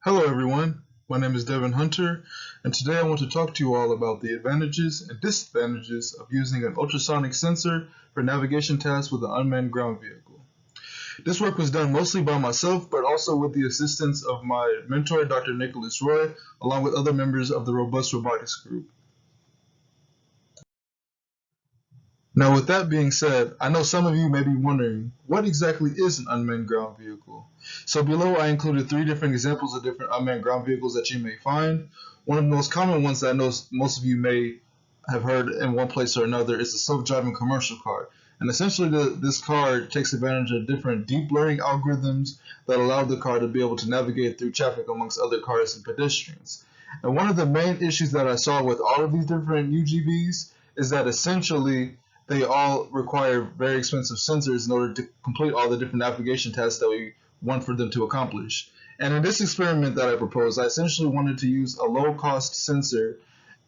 Hello everyone, my name is Devin Hunter, and today I want to talk to you all about the advantages and disadvantages of using an ultrasonic sensor for navigation tasks with an unmanned ground vehicle. This work was done mostly by myself, but also with the assistance of my mentor, Dr. Nicholas Roy, along with other members of the Robust Robotics Group. Now, with that being said, I know some of you may be wondering, what exactly is an unmanned ground vehicle? So below I included 3 different examples of different unmanned ground vehicles that you may find. One of the most common ones that I know most of you may have heard in one place or another is the self-driving commercial car. And essentially this car takes advantage of different deep learning algorithms that allow the car to be able to navigate through traffic amongst other cars and pedestrians. And one of the main issues that I saw with all of these different UGVs is that essentially they all require very expensive sensors in order to complete all the different navigation tasks that we want for them to accomplish. And in this experiment that I proposed, I essentially wanted to use a low-cost sensor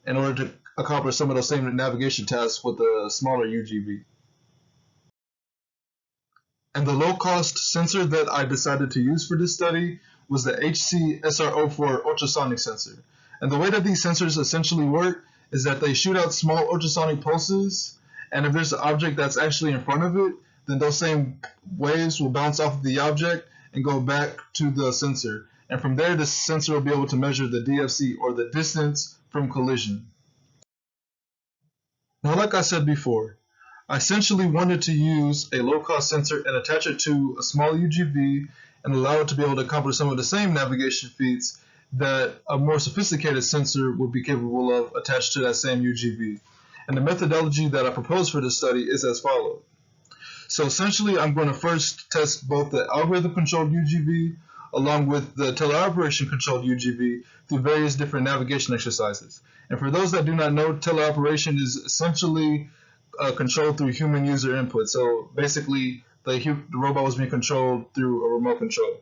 in order to accomplish some of those same navigation tasks with a smaller UGV. And the low-cost sensor that I decided to use for this study was the HC-SR04 ultrasonic sensor. And the way that these sensors essentially work is that they shoot out small ultrasonic pulses, and if there's an object that's actually in front of it, then those same waves will bounce off of the object and go back to the sensor. And from there, the sensor will be able to measure the DFC, or the distance from collision. Now, like I said before, I essentially wanted to use a low-cost sensor and attach it to a small UGV and allow it to be able to accomplish some of the same navigation feats that a more sophisticated sensor would be capable of attached to that same UGV. And the methodology that I proposed for this study is as follows. So essentially, I'm going to first test both the algorithm-controlled UGV along with the teleoperation-controlled UGV through various different navigation exercises. And for those that do not know, teleoperation is essentially controlled through human user input. So basically, the robot was being controlled through a remote control.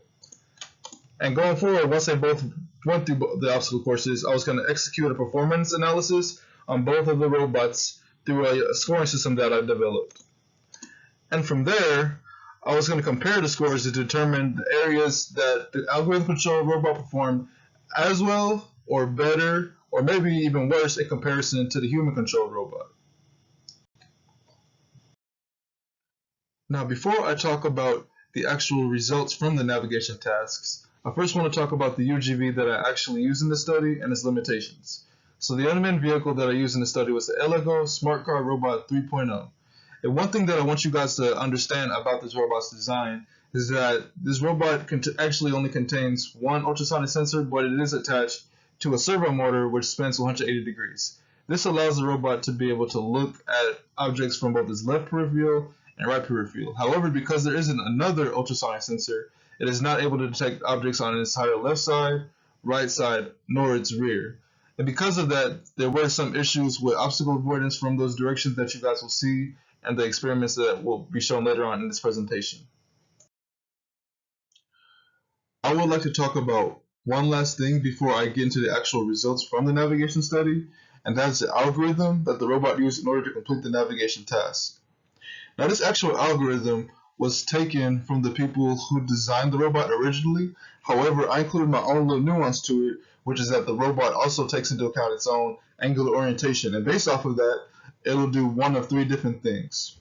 And going forward, once they both went through the obstacle courses, I was going to execute a performance analysis on both of the robots through a scoring system that I developed. And from there, I was going to compare the scores to determine the areas that the algorithm-controlled robot performed as well or better, or maybe even worse in comparison to the human-controlled robot. Now, before I talk about the actual results from the navigation tasks, I first want to talk about the UGV that I actually used in the study and its limitations. So the unmanned vehicle that I used in the study was the Elego Smart Car Robot 3.0. And one thing that I want you guys to understand about this robot's design is that this robot actually only contains one ultrasonic sensor, but it is attached to a servo motor which spins 180 degrees. This allows the robot to be able to look at objects from both its left peripheral and right peripheral. However, because there isn't another ultrasonic sensor, it is not able to detect objects on its entire left side, right side, nor its rear. And because of that, there were some issues with obstacle avoidance from those directions that you guys will see and the experiments that will be shown later on in this presentation. I would like to talk about one last thing before I get into the actual results from the navigation study, and that's the algorithm that the robot used in order to complete the navigation task. Now, this actual algorithm was taken from the people who designed the robot originally. However, I included my own little nuance to it, which is that the robot also takes into account its own angular orientation, and based off of that, it'll do one of 3 different things.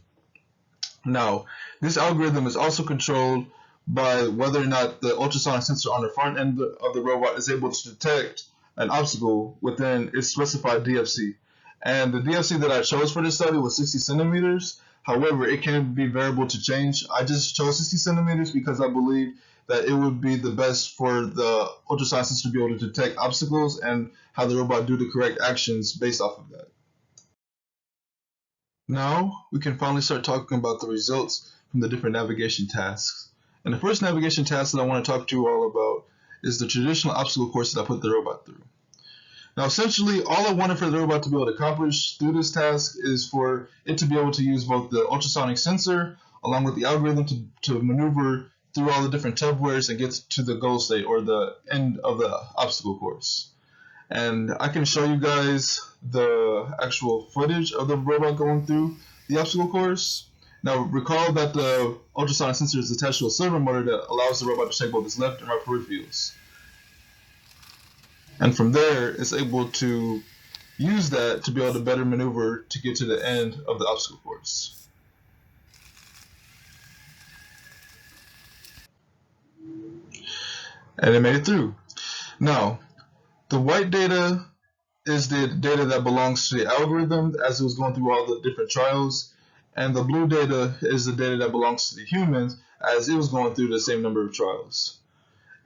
Now, this algorithm is also controlled by whether or not the ultrasonic sensor on the front end of the robot is able to detect an obstacle within its specified DFC. And the DFC that I chose for this study was 60 centimeters. However, it can be variable to change. I just chose 60 centimeters because I believe that it would be the best for the ultrasonic sensor to be able to detect obstacles and have the robot do the correct actions based off of that. Now, we can finally start talking about the results from the different navigation tasks. And the first navigation task that I want to talk to you all about is the traditional obstacle course that I put the robot through. Now, essentially, all I wanted for the robot to be able to accomplish through this task is for it to be able to use both the ultrasonic sensor along with the algorithm to maneuver through all the different tubwares and get to the goal state, or the end of the obstacle course. And I can show you guys the actual footage of the robot going through the obstacle course. Now, recall that the ultrasonic sensor is attached to a servo motor that allows the robot to check both its left and right peripherals. And from there, it's able to use that to be able to better maneuver to get to the end of the obstacle course. And it made it through. Now, the white data is the data that belongs to the algorithm as it was going through all the different trials, and the blue data is the data that belongs to the humans as it was going through the same number of trials.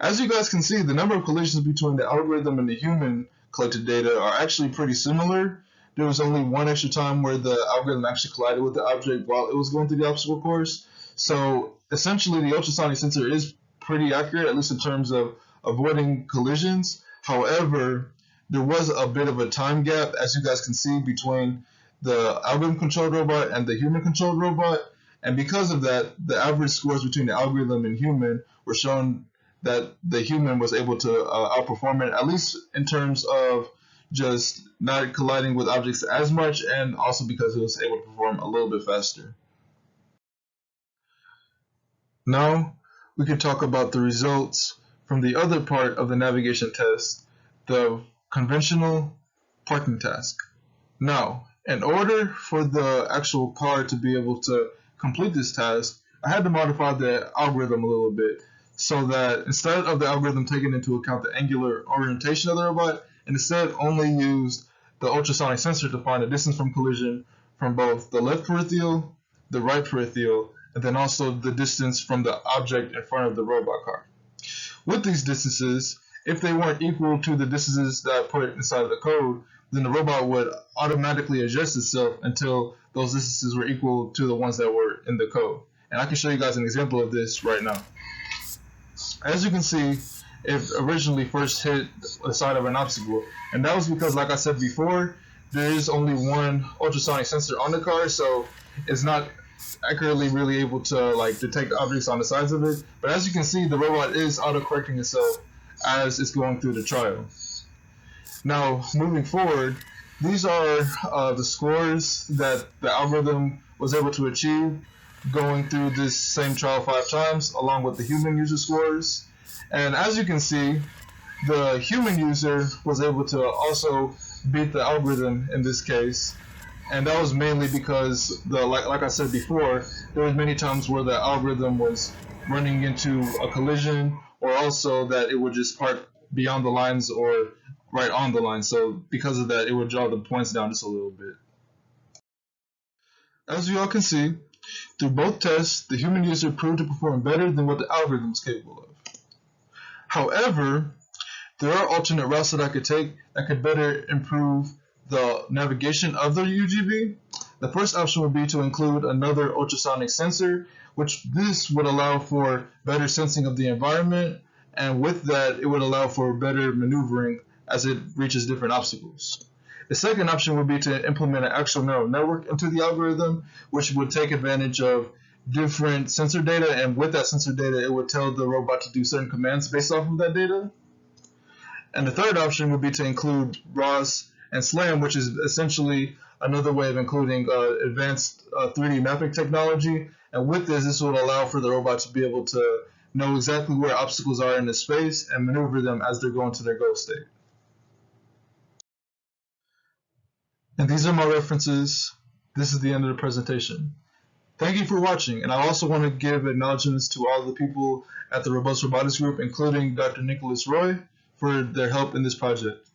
As you guys can see, the number of collisions between the algorithm and the human collected data are actually pretty similar. There was only one extra time where the algorithm actually collided with the object while it was going through the obstacle course. So essentially the ultrasonic sensor is pretty accurate, at least in terms of avoiding collisions. However, there was a bit of a time gap, as you guys can see, between the algorithm-controlled robot and the human-controlled robot. And because of that, the average scores between the algorithm and human were shown that the human was able to outperform it, at least in terms of just not colliding with objects as much, and also because it was able to perform a little bit faster. Now, we can talk about the results from the other part of the navigation test, the conventional parking task. Now, in order for the actual car to be able to complete this task, I had to modify the algorithm a little bit so that instead of the algorithm taking into account the angular orientation of the robot, it instead only used the ultrasonic sensor to find the distance from collision from both the left peripheral, the right peripheral, and then also the distance from the object in front of the robot car. With these distances, if they weren't equal to the distances that I put inside of the code, then the robot would automatically adjust itself until those distances were equal to the ones that were in the code. And I can show you guys an example of this right now. As you can see, it originally first hit the side of an obstacle, and that was because, like I said before, there is only one ultrasonic sensor on the car, so it's not accurately really able to detect objects on the sides of it. But as you can see, the robot is auto-correcting itself as it's going through the trial. Now, moving forward, these are the scores that the algorithm was able to achieve going through this same trial 5 times, along with the human user scores. And as you can see, the human user was able to also beat the algorithm in this case. And that was mainly because, like I said before, there was many times where the algorithm was running into a collision, or also that it would just park beyond the lines or right on the line. So because of that, it would draw the points down just a little bit. As you all can see, through both tests, the human user proved to perform better than what the algorithm is capable of. However, there are alternate routes that I could take that could better improve the navigation of the UGV. The first option would be to include another ultrasonic sensor, which this would allow for better sensing of the environment, and with that, it would allow for better maneuvering as it reaches different obstacles. The second option would be to implement an actual neural network into the algorithm, which would take advantage of different sensor data, and with that sensor data, it would tell the robot to do certain commands based off of that data. And the third option would be to include ROS and SLAM, which is essentially another way of including advanced 3D mapping technology. And with this would allow for the robot to be able to know exactly where obstacles are in the space and maneuver them as they're going to their goal state. And these are my references. This is the end of the presentation. Thank you for watching, and I also want to give acknowledgments to all the people at the Robust Robotics Group, including Dr. Nicholas Roy, for their help in this project.